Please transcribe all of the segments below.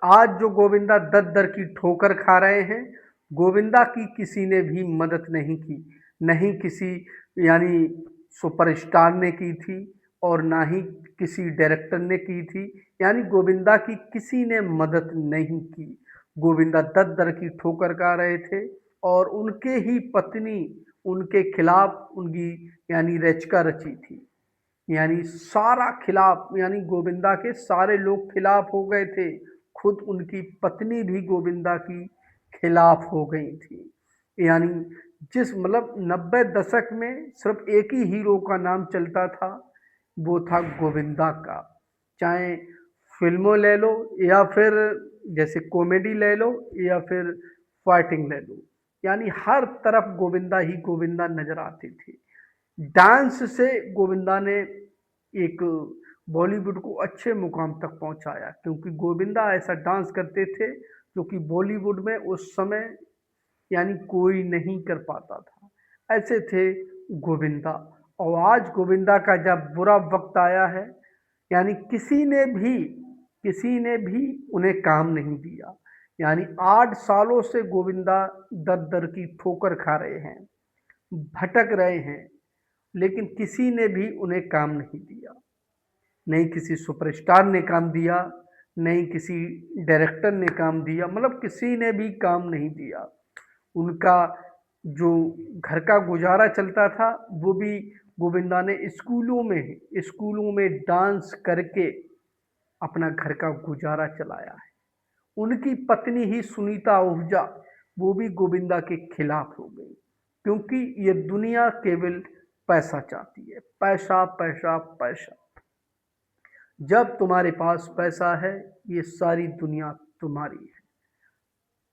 आज जो गोविंदा दर दर की ठोकर खा रहे हैं, गोविंदा की किसी ने भी मदद नहीं की। नहीं किसी यानी सुपरस्टार ने की थी और ना ही किसी डायरेक्टर ने की थी। यानी गोविंदा की किसी ने मदद नहीं की। गोविंदा दर दर की ठोकर खा रहे थे और उनके ही पत्नी उनके खिलाफ उनकी यानी रचका रची थी। यानी सारा खिलाफ, यानी गोविंदा के सारे लोग खिलाफ हो गए थे। खुद उनकी पत्नी भी गोविंदा की खिलाफ हो गई थी। यानी जिस मतलब 90 दशक में सिर्फ एक ही हीरो का नाम चलता था, वो था गोविंदा का। चाहे फिल्मों ले लो या फिर जैसे कॉमेडी ले लो या फिर फाइटिंग ले लो, यानी हर तरफ गोविंदा ही गोविंदा नजर आती थी। डांस से गोविंदा ने एक बॉलीवुड को अच्छे मुकाम तक पहुंचाया, क्योंकि गोविंदा ऐसा डांस करते थे जो कि बॉलीवुड में उस समय यानी कोई नहीं कर पाता था। ऐसे थे गोविंदा। और आज गोविंदा का जब बुरा वक्त आया है, यानी किसी ने भी उन्हें काम नहीं दिया। यानी 8 सालों से गोविंदा दर दर की ठोकर खा रहे हैं, भटक रहे हैं, लेकिन किसी ने भी उन्हें काम नहीं दिया। नहीं किसी सुपरस्टार ने काम दिया, नहीं किसी डायरेक्टर ने काम दिया, मतलब किसी ने भी काम नहीं दिया। उनका जो घर का गुजारा चलता था वो भी गोविंदा ने स्कूलों में डांस करके अपना घर का गुजारा चलाया है। उनकी पत्नी ही सुनीता ओहुजा, वो भी गोविंदा के खिलाफ हो गई, क्योंकि ये दुनिया केवल पैसा चाहती है। पैसा पैसा पैसा। जब तुम्हारे पास पैसा है, ये सारी दुनिया तुम्हारी है।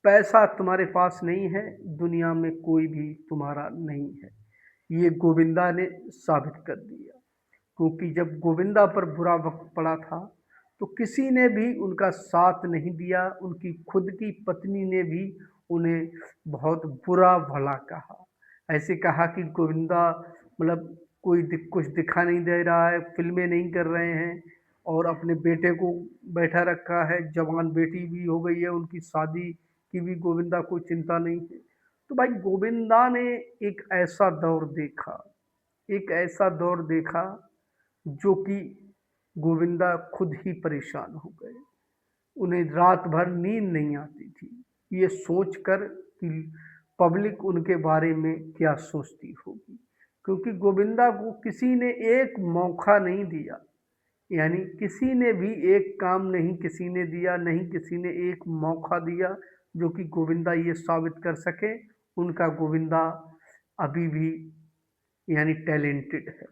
पैसा तुम्हारे पास नहीं है, दुनिया में कोई भी तुम्हारा नहीं है। ये गोविंदा ने साबित कर दिया। क्योंकि जब गोविंदा पर बुरा वक्त पड़ा था तो किसी ने भी उनका साथ नहीं दिया। उनकी खुद की पत्नी ने भी उन्हें बहुत बुरा भला कहा। ऐसे कहा कि गोविंदा मतलब कुछ दिखा नहीं दे रहा है, फिल्में नहीं कर रहे हैं और अपने बेटे को बैठा रखा है। जवान बेटी भी हो गई है, उनकी शादी की भी गोविंदा को चिंता नहीं है। तो भाई गोविंदा ने एक ऐसा दौर देखा, एक ऐसा दौर देखा जो कि गोविंदा खुद ही परेशान हो गए। उन्हें रात भर नींद नहीं आती थी, ये सोचकर कि पब्लिक उनके बारे में क्या सोचती होगी। क्योंकि गोविंदा को किसी ने एक मौका नहीं दिया। यानी किसी ने भी एक काम नहीं किसी ने दिया, नहीं किसी ने एक मौका दिया जो कि गोविंदा ये साबित कर सके उनका गोविंदा अभी भी यानी टैलेंटेड है।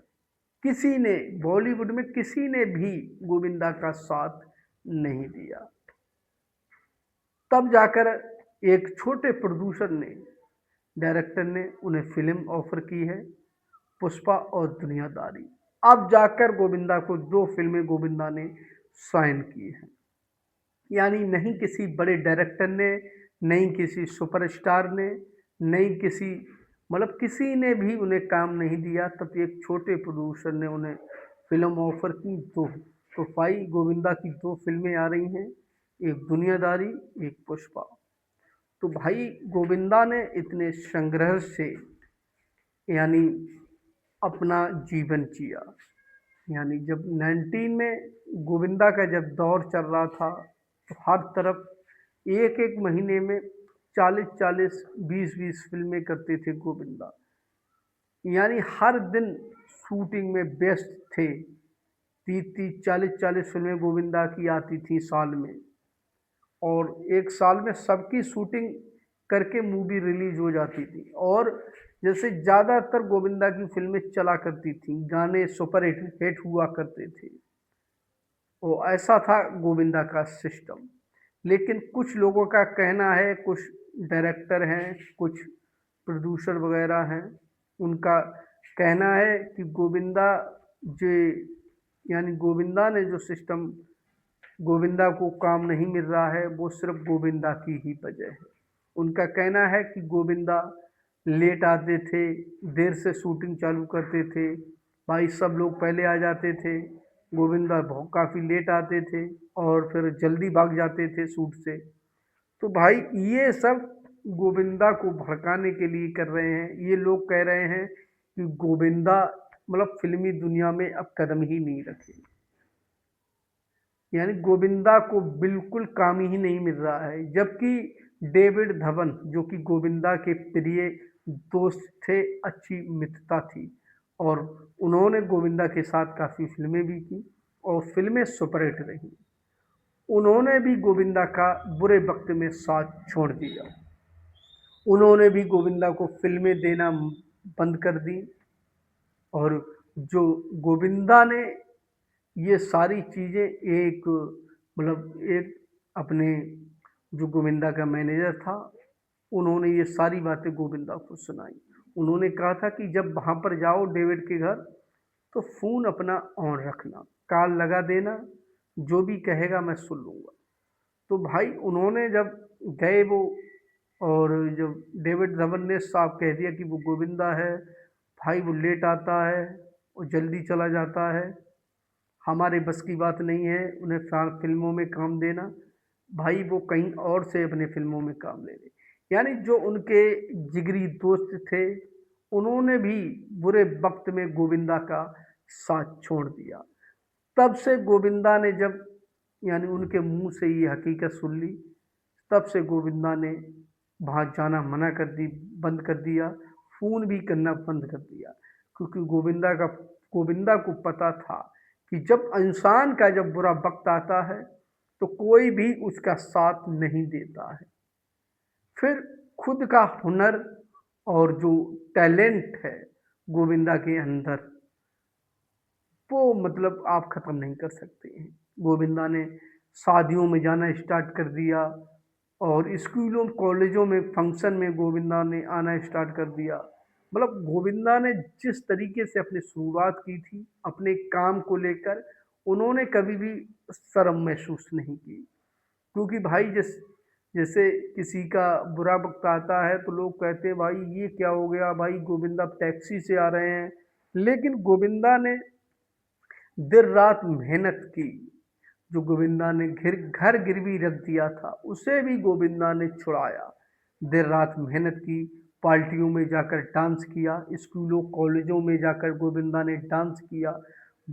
किसी ने बॉलीवुड में किसी ने भी गोविंदा का साथ नहीं दिया। तब जाकर एक छोटे प्रोड्यूसर ने, डायरेक्टर ने उन्हें फिल्म ऑफर की है, पुष्पा और दुनियादारी। अब जाकर गोविंदा को 2 फिल्में गोविंदा ने साइन की हैं। यानी नहीं किसी बड़े डायरेक्टर ने, नहीं किसी सुपरस्टार ने, नहीं किसी मतलब किसी ने भी उन्हें काम नहीं दिया। तब एक छोटे प्रोड्यूसर ने उन्हें फिल्म ऑफर की। तो भाई गोविंदा की 2 फिल्में आ रही हैं, एक दुनियादारी, एक पुष्पा। तो भाई गोविंदा ने इतने संघर्ष से यानी अपना जीवन जिया। यानी जब 19 में गोविंदा का जब दौर चल रहा था तो हर तरफ एक एक महीने में 40-40, 20-20 फिल्में करते थे गोविंदा। यानी हर दिन शूटिंग में व्यस्त थे। 30-30, 40-40 फिल्में गोविंदा की आती थी साल में। और एक साल में सबकी शूटिंग करके मूवी रिलीज हो जाती थी। और जैसे ज़्यादातर गोविंदा की फिल्में चला करती थी, गाने सुपर हिट हिट हुआ करते थे। तो ऐसा था गोविंदा का सिस्टम। लेकिन कुछ लोगों का कहना है, कुछ डायरेक्टर हैं, कुछ प्रोड्यूसर वगैरह हैं, उनका कहना है कि गोविंदा जे यानी गोविंदा ने जो सिस्टम, गोविंदा को काम नहीं मिल रहा है वो सिर्फ गोविंदा की ही वजह है। उनका कहना है कि गोविंदा लेट आते थे, देर से शूटिंग चालू करते थे। भाई सब लोग पहले आ जाते थे, गोविंदा बहुत काफ़ी लेट आते थे और फिर जल्दी भाग जाते थे शूट से। तो भाई ये सब गोविंदा को भड़काने के लिए कर रहे हैं। ये लोग कह रहे हैं कि गोविंदा मतलब फिल्मी दुनिया में अब कदम ही नहीं रखे, यानी गोविंदा को बिल्कुल काम ही नहीं मिल रहा है। जबकि डेविड धवन जो कि गोविंदा के प्रिय दोस्त थे, अच्छी मित्रता थी और उन्होंने गोविंदा के साथ काफ़ी फिल्में भी की और फिल्में सुपरहिट रही। उन्होंने भी गोविंदा का बुरे वक्त में साथ छोड़ दिया। उन्होंने भी गोविंदा को फिल्में देना बंद कर दी और जो गोविंदा ने ये सारी चीज़ें एक मतलब एक अपने जो गोविंदा का मैनेजर था, उन्होंने ये सारी बातें गोविंदा को सुनाई। उन्होंने कहा था कि जब वहाँ पर जाओ डेविड के घर तो फ़ोन अपना ऑन रखना, कॉल लगा देना, जो भी कहेगा मैं सुन लूँगा। तो भाई उन्होंने जब गए वो और जब डेविड धवन ने साफ कह दिया कि वो गोविंदा है, भाई वो लेट आता है और जल्दी चला जाता है, हमारे बस की बात नहीं है उन्हें फिल्मों में काम देना, भाई वो कहीं और से अपने फिल्मों में काम ले ले। यानी जो उनके जिगरी दोस्त थे, उन्होंने भी बुरे वक्त में गोविंदा का साथ छोड़ दिया। तब से गोविंदा ने जब यानी उनके मुंह से ये हकीकत सुन ली, तब से गोविंदा ने वहाँ जाना मना कर दी, बंद कर दिया, फ़ोन भी करना बंद कर दिया। क्योंकि गोविंदा को पता था कि जब इंसान का जब बुरा वक्त आता है तो कोई भी उसका साथ नहीं देता है। फिर खुद का हुनर और जो टैलेंट है गोविंदा के अंदर, वो मतलब आप ख़त्म नहीं कर सकते हैं। गोविंदा ने शादियों में जाना स्टार्ट कर दिया और स्कूलों कॉलेजों में फंक्शन में गोविंदा ने आना स्टार्ट कर दिया। मतलब गोविंदा ने जिस तरीके से अपनी शुरुआत की थी अपने काम को लेकर, उन्होंने कभी भी शर्म महसूस नहीं की। क्योंकि भाई जैसे किसी का बुरा वक्त आता है तो लोग कहते हैं भाई ये क्या हो गया, भाई गोविंदा टैक्सी से आ रहे हैं। लेकिन गोविंदा ने देर रात मेहनत की। जो गोविंदा ने घर गिरवी रख दिया था उसे भी गोविंदा ने छुड़ाया। देर रात मेहनत की, पार्टियों में जाकर डांस किया, स्कूलों कॉलेजों में जाकर गोविंदा ने डांस किया।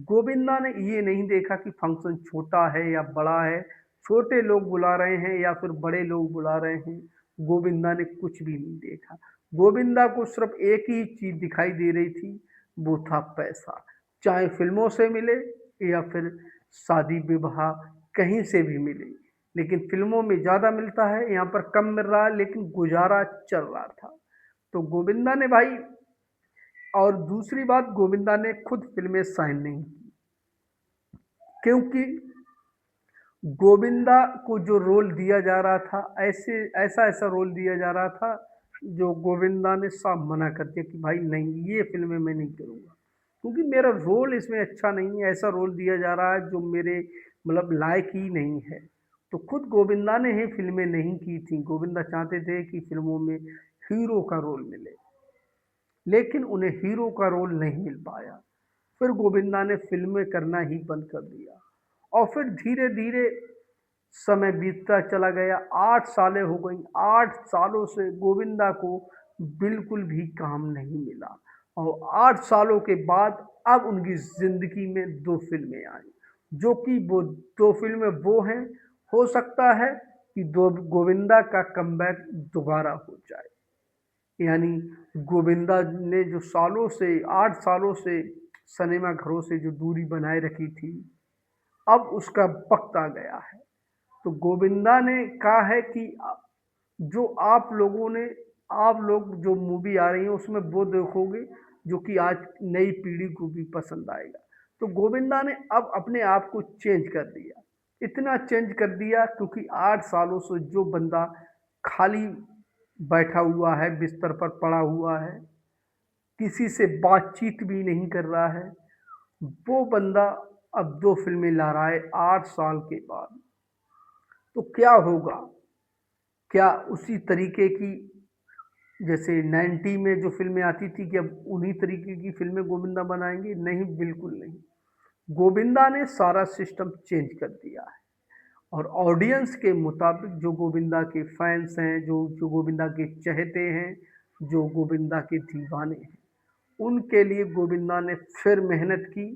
गोविंदा ने ये नहीं देखा कि फंक्शन छोटा है या बड़ा है, छोटे लोग बुला रहे हैं या फिर बड़े लोग बुला रहे हैं, गोविंदा ने कुछ भी नहीं देखा। गोविंदा को सिर्फ एक ही चीज़ दिखाई दे रही थी, वो था पैसा। चाहे फिल्मों से मिले या फिर शादी विवाह कहीं से भी मिले, लेकिन फिल्मों में ज़्यादा मिलता है, यहाँ पर कम मिल रहा है लेकिन गुजारा चल रहा था। तो गोविंदा ने भाई, और दूसरी बात गोविंदा ने खुद फिल्में साइन नहीं की, क्योंकि गोविंदा को जो रोल दिया जा रहा था ऐसे ऐसा ऐसा रोल दिया जा रहा था जो गोविंदा ने साफ मना कर दिया कि भाई नहीं, ये फिल्में मैं नहीं करूँगा, क्योंकि मेरा रोल इसमें अच्छा नहीं है, ऐसा रोल दिया जा रहा है जो मेरे मतलब लायक ही नहीं है। तो खुद गोविंदा ने ही फिल्में नहीं की थी। गोविंदा चाहते थे कि फिल्मों में हीरो का रोल मिले, लेकिन उन्हें हीरो का रोल नहीं मिल पाया। फिर गोविंदा ने फिल्में करना ही बंद कर दिया और फिर धीरे धीरे समय बीतता चला गया। 8 सालें हो गई, 8 सालों से गोविंदा को बिल्कुल भी काम नहीं मिला और 8 सालों के बाद अब उनकी जिंदगी में दो फिल्में आई, जो कि वो दो फिल्में वो हैं, हो सकता है कि दो गोविंदा का कमबैक दोबारा हो जाए। यानी गोविंदा ने जो सालों से 8 सालों से सिनेमा घरों से जो दूरी बनाए रखी थी, अब उसका वक्त आ गया है। तो गोविंदा ने कहा है कि जो आप लोग जो मूवी आ रही है उसमें वो देखोगे जो कि आज नई पीढ़ी को भी पसंद आएगा। तो गोविंदा ने अब अपने आप को चेंज कर दिया, इतना चेंज कर दिया क्योंकि 8 सालों से जो बंदा खाली बैठा हुआ है, बिस्तर पर पड़ा हुआ है, किसी से बातचीत भी नहीं कर रहा है, वो बंदा अब दो फिल्में ला रहा है 8 साल के बाद। तो क्या होगा? क्या उसी तरीके की जैसे 90 में जो फिल्में आती थी कि अब उन्हीं तरीके की फिल्में गोविंदा बनाएंगे? नहीं, बिल्कुल नहीं। गोविंदा ने सारा सिस्टम चेंज कर दिया है और ऑडियंस के मुताबिक जो गोविंदा के फैंस हैं, जो गोविंदा के चहेते हैं, जो गोविंदा के दीवाने हैं, उनके लिए गोविंदा ने फिर मेहनत की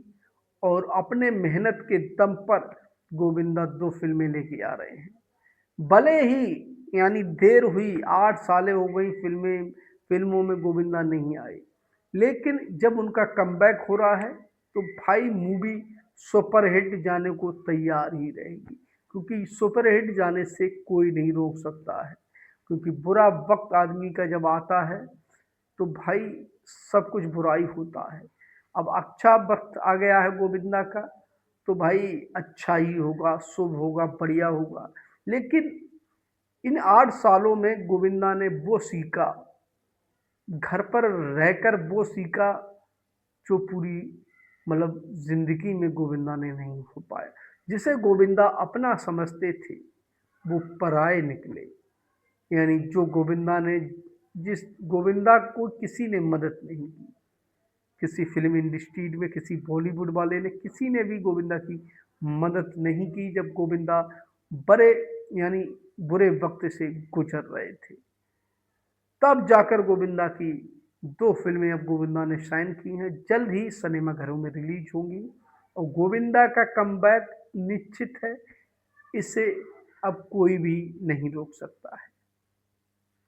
और अपने मेहनत के दम पर गोविंदा 2 फ़िल्में लेके आ रहे हैं। भले ही यानी देर हुई, 8 सालें हो गई फ़िल्मों में गोविंदा नहीं आए, लेकिन जब उनका कमबैक हो रहा है, तो भाई मूवी सुपरहिट जाने को तैयार ही रहेगी, क्योंकि सुपरहिट जाने से कोई नहीं रोक सकता है, क्योंकि बुरा वक़्त आदमी का जब आता है, तो भाई सब कुछ बुराई होता है। अब अच्छा वक़्त आ गया है गोविंदा का, तो भाई अच्छा ही होगा, शुभ होगा, बढ़िया होगा। लेकिन इन 8 सालों में गोविंदा ने वो सीखा, घर पर रहकर वो सीखा जो पूरी मतलब ज़िंदगी में गोविंदा ने नहीं हो पाया। जिसे गोविंदा अपना समझते थे, वो पराये निकले। यानी जो गोविंदा ने जिस गोविंदा को किसी ने मदद नहीं की, किसी फ़िल्म इंडस्ट्री में, किसी बॉलीवुड वाले ने, किसी ने भी गोविंदा की मदद नहीं की जब गोविंदा बड़े यानी बुरे वक़्त से गुज़र रहे थे। तब जाकर गोविंदा की 2 फ़िल्में अब गोविंदा ने साइन की हैं, जल्द ही सिनेमाघरों में रिलीज़ होंगी और गोविंदा का कमबैक निश्चित है, इसे अब कोई भी नहीं रोक सकता है।